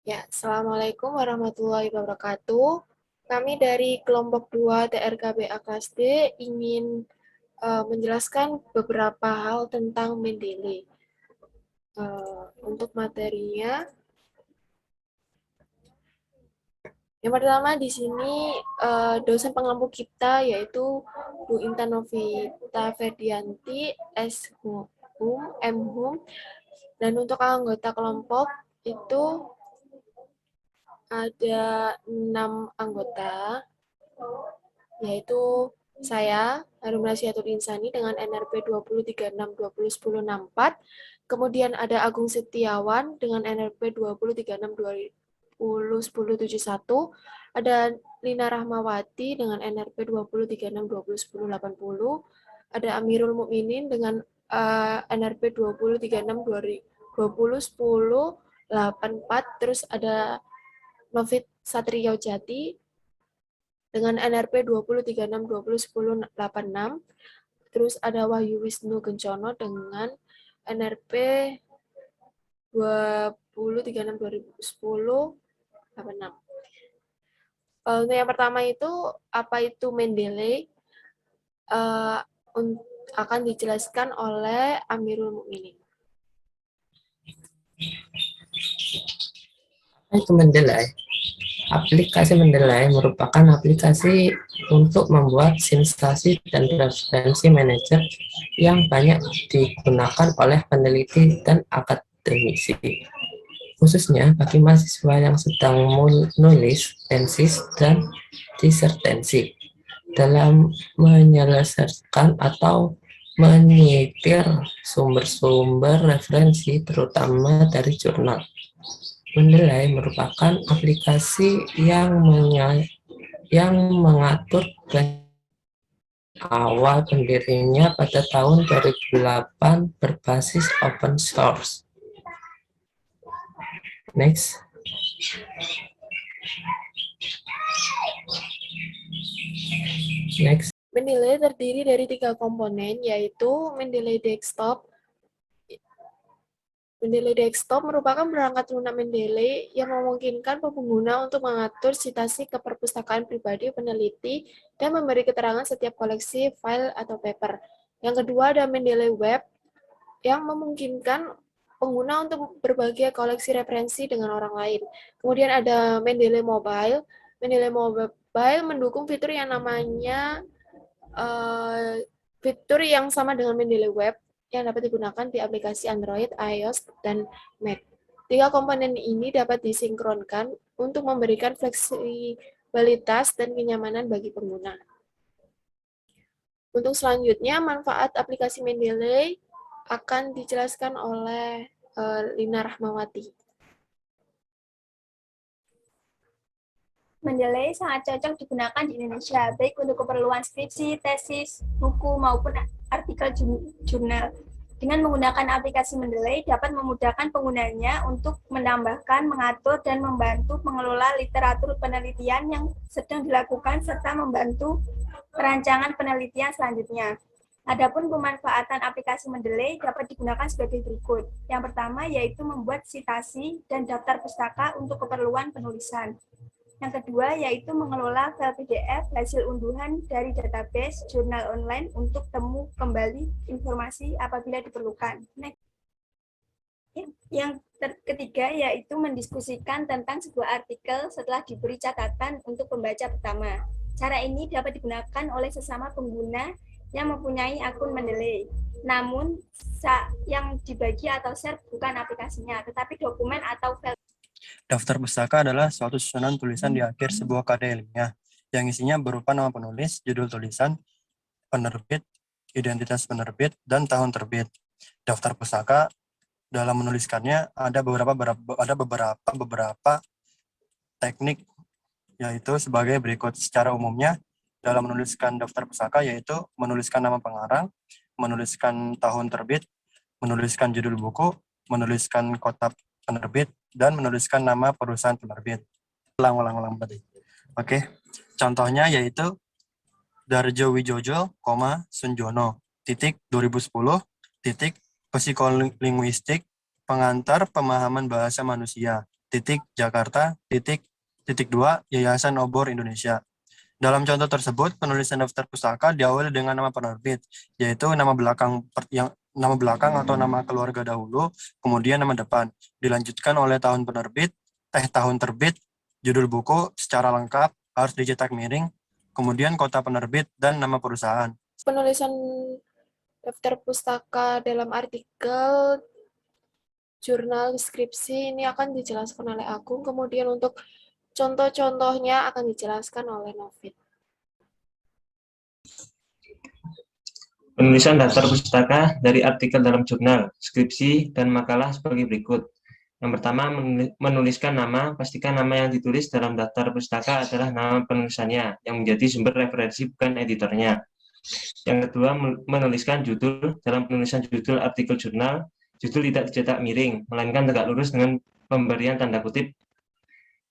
Ya, Assalamualaikum warahmatullahi wabarakatuh. Kami dari kelompok 2 TRKBA kelas D ingin menjelaskan beberapa hal tentang Mendeley. Untuk materinya, yang pertama di sini dosen pengampu kita yaitu Bu Intan Novita Ferdianti, S.Hum, M.Hum, dan untuk anggota kelompok itu ada 6 anggota, yaitu saya, Harum Nasyatul Insani dengan NRP 2036201064. Kemudian ada Agung Setiawan dengan NRP 2036201071. Ada Lina Rahmawati dengan NRP 2036201080. Ada Amirul Mukminin dengan NRP 2036201084. Terus ada Novit Satrio Jati dengan NRP 2036201086. Terus ada Wahyu Wisnu Gencono dengan NRP 2036201086. Untuk yang pertama itu, apa itu Mendeley? Akan dijelaskan oleh Amirul Mukminin. Itu Mendeley. Aplikasi Mendeley merupakan aplikasi untuk membuat simulasi dan referensi manager yang banyak digunakan oleh peneliti dan akademisi, khususnya bagi mahasiswa yang sedang menulis tesis dan disertasi dalam menyelesaikan atau menyetir sumber-sumber referensi terutama dari jurnal. Mendeley merupakan aplikasi yang mengatur awal pendirinya pada tahun 2008 berbasis open source. Next. Next. Mendeley terdiri dari 3 komponen, yaitu Mendeley Desktop. Mendeley Desktop merupakan perangkat lunak Mendeley yang memungkinkan pengguna untuk mengatur citasi ke perpustakaan pribadi peneliti dan memberi keterangan setiap koleksi, file, atau paper. Yang kedua ada Mendeley Web yang memungkinkan pengguna untuk berbagi koleksi referensi dengan orang lain. Kemudian ada Mendeley Mobile. Mendeley Mobile mendukung fitur yang namanya fitur yang sama dengan Mendeley Web yang dapat digunakan di aplikasi Android, iOS, dan Mac. 3 komponen ini dapat disinkronkan untuk memberikan fleksibilitas dan kenyamanan bagi pengguna. Untuk selanjutnya, manfaat aplikasi Mendeley akan dijelaskan oleh Lina Rahmawati. Mendeley sangat cocok digunakan di Indonesia, baik untuk keperluan skripsi, tesis, buku, maupun artikel jurnal. Dengan menggunakan aplikasi Mendeley dapat memudahkan penggunanya untuk menambahkan, mengatur, dan membantu mengelola literatur penelitian yang sedang dilakukan serta membantu perancangan penelitian selanjutnya. Adapun pemanfaatan aplikasi Mendeley dapat digunakan sebagai berikut. Yang pertama yaitu membuat sitasi dan daftar pustaka untuk keperluan penulisan. Yang kedua yaitu mengelola file PDF hasil unduhan dari database jurnal online untuk temu kembali informasi apabila diperlukan. Next. Yang ketiga yaitu mendiskusikan tentang sebuah artikel setelah diberi catatan untuk pembaca pertama. Cara ini dapat digunakan oleh sesama pengguna yang mempunyai akun Mendeley. Namun yang dibagi atau share bukan aplikasinya, tetapi dokumen atau file. Daftar pustaka adalah suatu susunan tulisan di akhir sebuah karya ilmiah yang isinya berupa nama penulis, judul tulisan, penerbit, identitas penerbit, dan tahun terbit. Daftar pustaka dalam menuliskannya ada beberapa teknik, yaitu sebagai berikut. Secara umumnya dalam menuliskan daftar pustaka yaitu menuliskan nama pengarang, menuliskan tahun terbit, menuliskan judul buku, menuliskan kota penerbit, dan menuliskan nama perusahaan penerbit. Ulang tadi. Oke. Contohnya yaitu Darjo Wijojo, Sunjono, 2010, psikolinguistik, pengantar pemahaman bahasa manusia, Jakarta, 2 Yayasan Obor Indonesia. Dalam contoh tersebut, penulisan daftar pustaka diawali dengan nama penerbit, yaitu nama belakang atau nama keluarga dahulu, kemudian nama depan. Dilanjutkan oleh tahun terbit, judul buku secara lengkap harus dicetak miring, kemudian kota penerbit dan nama perusahaan. Penulisan daftar pustaka dalam artikel, jurnal, skripsi ini akan dijelaskan oleh Agung, kemudian untuk contoh-contohnya akan dijelaskan oleh Novit. Penulisan daftar pustaka dari artikel dalam jurnal, skripsi, dan makalah sebagai berikut. Yang pertama, menuliskan nama. Pastikan nama yang ditulis dalam daftar pustaka adalah nama penulisannya, yang menjadi sumber referensi bukan editornya. Yang kedua, menuliskan judul. Dalam penulisan judul artikel jurnal, judul tidak dicetak miring, melainkan tegak lurus dengan pemberian tanda kutip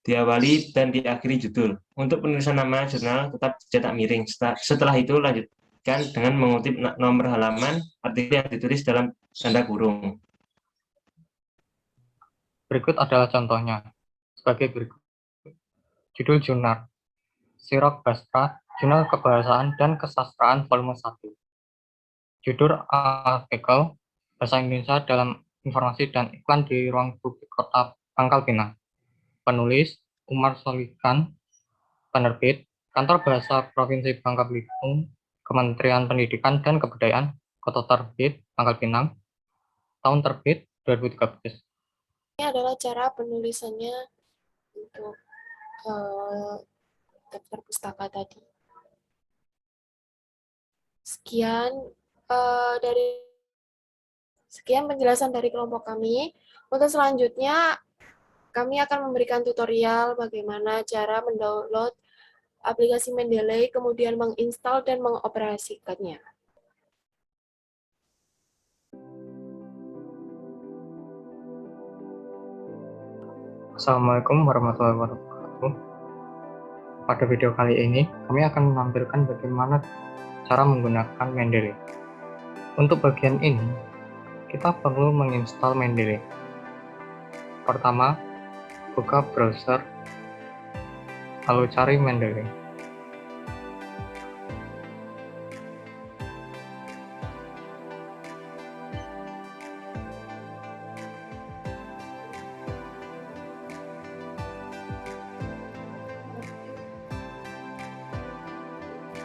diawali dan diakhiri judul. Untuk penulisan nama jurnal tetap dicetak miring. Setelah itu lanjutkan dengan mengutip nomor halaman artikel yang ditulis dalam tanda kurung. Berikut adalah contohnya. Sebagai berikut. Judul jurnal. Sirok Bastra, Jurnal Kebahasaan dan Kesastraan Volume 1. Judul artikel, Bahasa Indonesia dalam Informasi dan Iklan di Ruang Publik Kota Pangkal Pinang. Penulis, Umar Solikan. Penerbit, Kantor Bahasa Provinsi Bangka Belitung, Kementerian Pendidikan dan Kebudayaan, Kota Terbit, Pangkal Pinang. Tahun terbit 2013. Ini adalah cara penulisannya untuk daftar pustaka tadi. Sekian penjelasan dari kelompok kami. Untuk selanjutnya, kami akan memberikan tutorial bagaimana cara mendownload aplikasi Mendeley, kemudian menginstal dan mengoperasikannya. Assalamualaikum warahmatullahi wabarakatuh. Pada video kali ini, kami akan menampilkan bagaimana cara menggunakan Mendeley. Untuk bagian ini, kita perlu menginstal Mendeley. Pertama, buka browser, lalu cari Mendeley.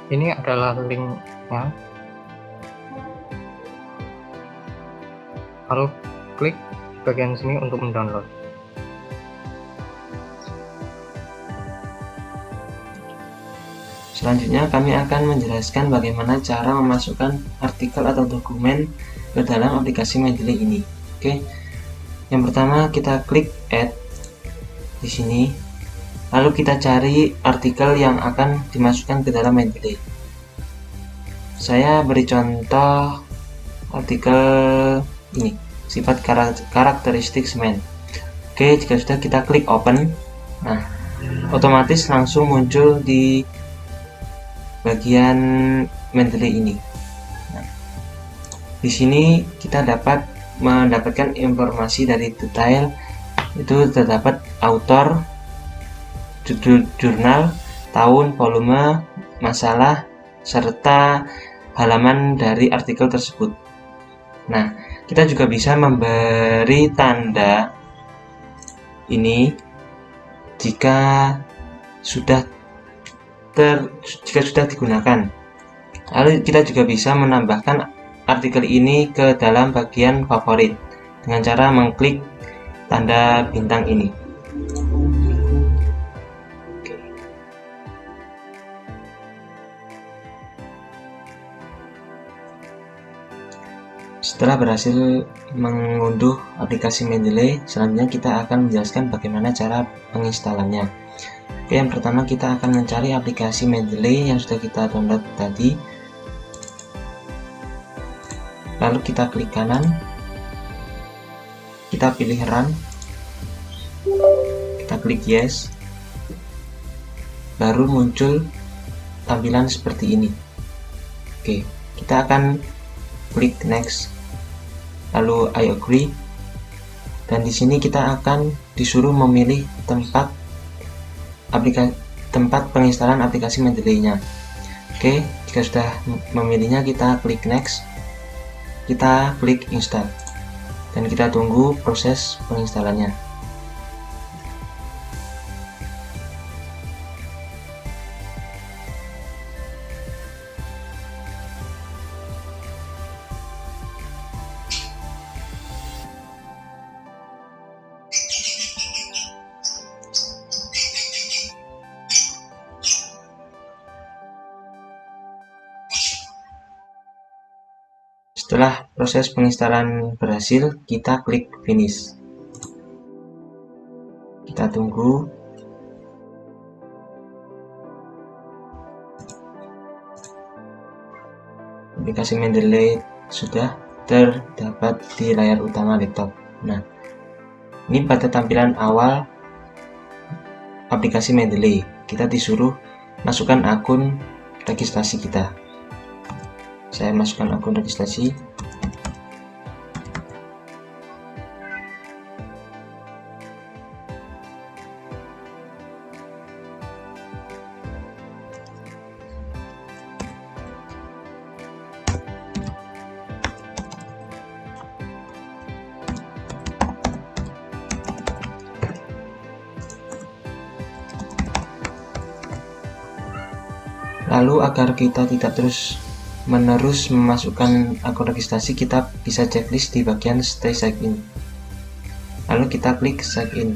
Ini adalah linknya. Lalu klik bagian sini untuk mendownload. Selanjutnya kami akan menjelaskan bagaimana cara memasukkan artikel atau dokumen ke dalam aplikasi Mendeley ini. Oke. Yang pertama kita klik add di sini. Lalu kita cari artikel yang akan dimasukkan ke dalam Mendeley. Saya beri contoh artikel ini, sifat karakteristik semen. Oke, jika sudah kita klik open. Nah, otomatis langsung muncul di bagian Mendeley ini. Nah, di sini kita dapat mendapatkan informasi dari detail. Itu terdapat author, judul jurnal, tahun, volume, masalah, serta halaman dari artikel tersebut. Nah, kita juga bisa memberi tanda ini jika sudah digunakan. Lalu kita juga bisa menambahkan artikel ini ke dalam bagian favorit dengan cara mengklik tanda bintang ini. Setelah berhasil mengunduh aplikasi Mendeley, selanjutnya kita akan menjelaskan bagaimana cara penginstalannya. Oke, yang pertama kita akan mencari aplikasi Mendeley yang sudah kita download tadi. Lalu kita klik kanan, kita pilih run, kita klik yes, baru muncul tampilan seperti ini. Oke, kita akan klik next, lalu I agree, Dan di sini kita akan disuruh memilih tempat penginstalan aplikasi Mendeley-nya. Oke, jika sudah memilihnya, kita klik next, kita klik install, dan kita tunggu proses penginstalannya. Setelah proses penginstalan berhasil, kita klik finish. Kita tunggu. Aplikasi Mendeley sudah terdapat di layar utama laptop. Nah, ini pada tampilan awal aplikasi Mendeley. Kita disuruh masukkan akun registrasi kita. Saya masukkan akun registrasi. Lalu agar kita tidak terus-menerus memasukkan akun registrasi, kita bisa checklist di bagian Stay Signed In. Lalu kita klik Sign In.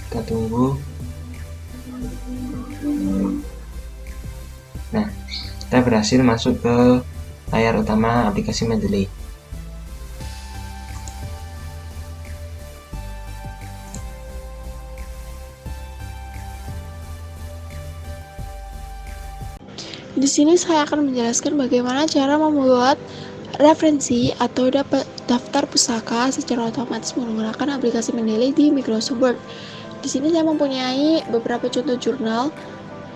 Kita tunggu. Nah, kita berhasil masuk ke layar utama aplikasi Mendeley. Di sini saya akan menjelaskan bagaimana cara membuat referensi atau daftar pustaka secara otomatis menggunakan aplikasi Mendeley di Microsoft Word. Di sini saya mempunyai beberapa contoh jurnal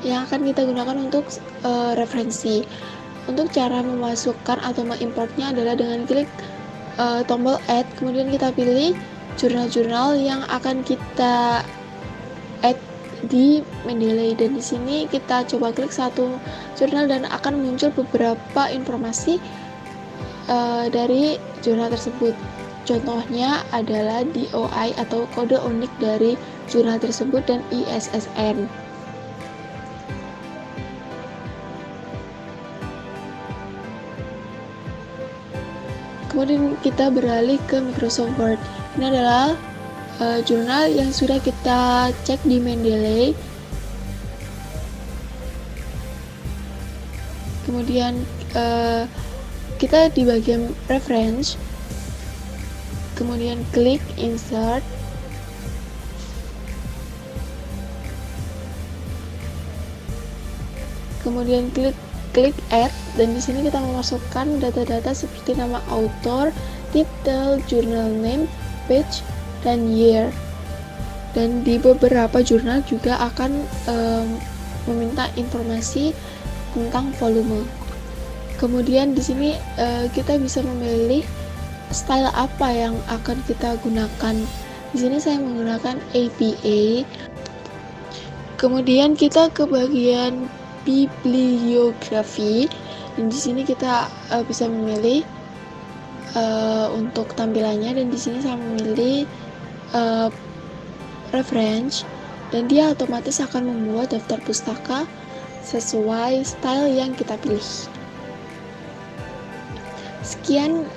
yang akan kita gunakan untuk referensi. Untuk cara memasukkan atau mengimportnya adalah dengan klik tombol Add, kemudian kita pilih jurnal-jurnal yang akan kita add di Mendeley, dan di sini kita coba klik satu jurnal dan akan muncul beberapa informasi dari jurnal tersebut. Contohnya adalah DOI atau kode unik dari jurnal tersebut dan ISSN. Kemudian kita beralih ke Microsoft Word. Ini adalah jurnal yang sudah kita cek di Mendeley. Kemudian kita di bagian reference, kemudian klik insert, kemudian klik add, dan di sini kita memasukkan data-data seperti nama author, title, journal name, page, dan year. Dan di beberapa jurnal juga akan meminta informasi tentang volume. Kemudian di sini kita bisa memilih style apa yang akan kita gunakan. Di sini saya menggunakan APA. Kemudian kita ke bagian bibliografi, dan di sini kita bisa memilih untuk tampilannya, dan di sini saya memilih reference, dan dia otomatis akan membuat daftar pustaka sesuai style yang kita pilih. Sekian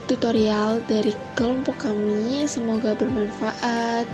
tutorial dari kelompok kami, semoga bermanfaat.